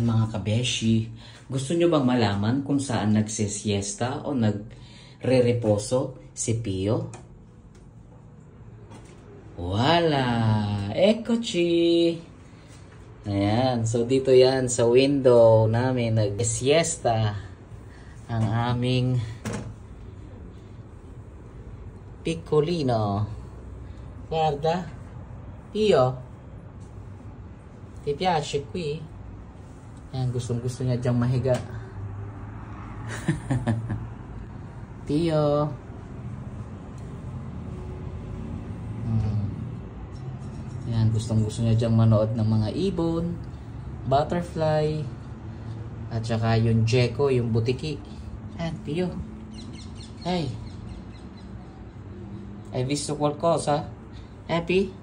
Ayan mga kabeshi, gusto nyo bang malaman kung saan nagsisiesta o nagre-reposo si Pio? Wala! Ekochi! Ayan, so dito yan sa window namin nag-siesta ang aming piccolino. Guarda, Pio, ti piace qui? Ayan, gustong-gusto niya diyang mahiga. Pio. Ayan, gustong-gusto niya diyang manood ng mga ibon, butterfly, at saka yung gecko, yung butiki. Ayan, Pio. Hey. Hai visto qualcosa? Happy?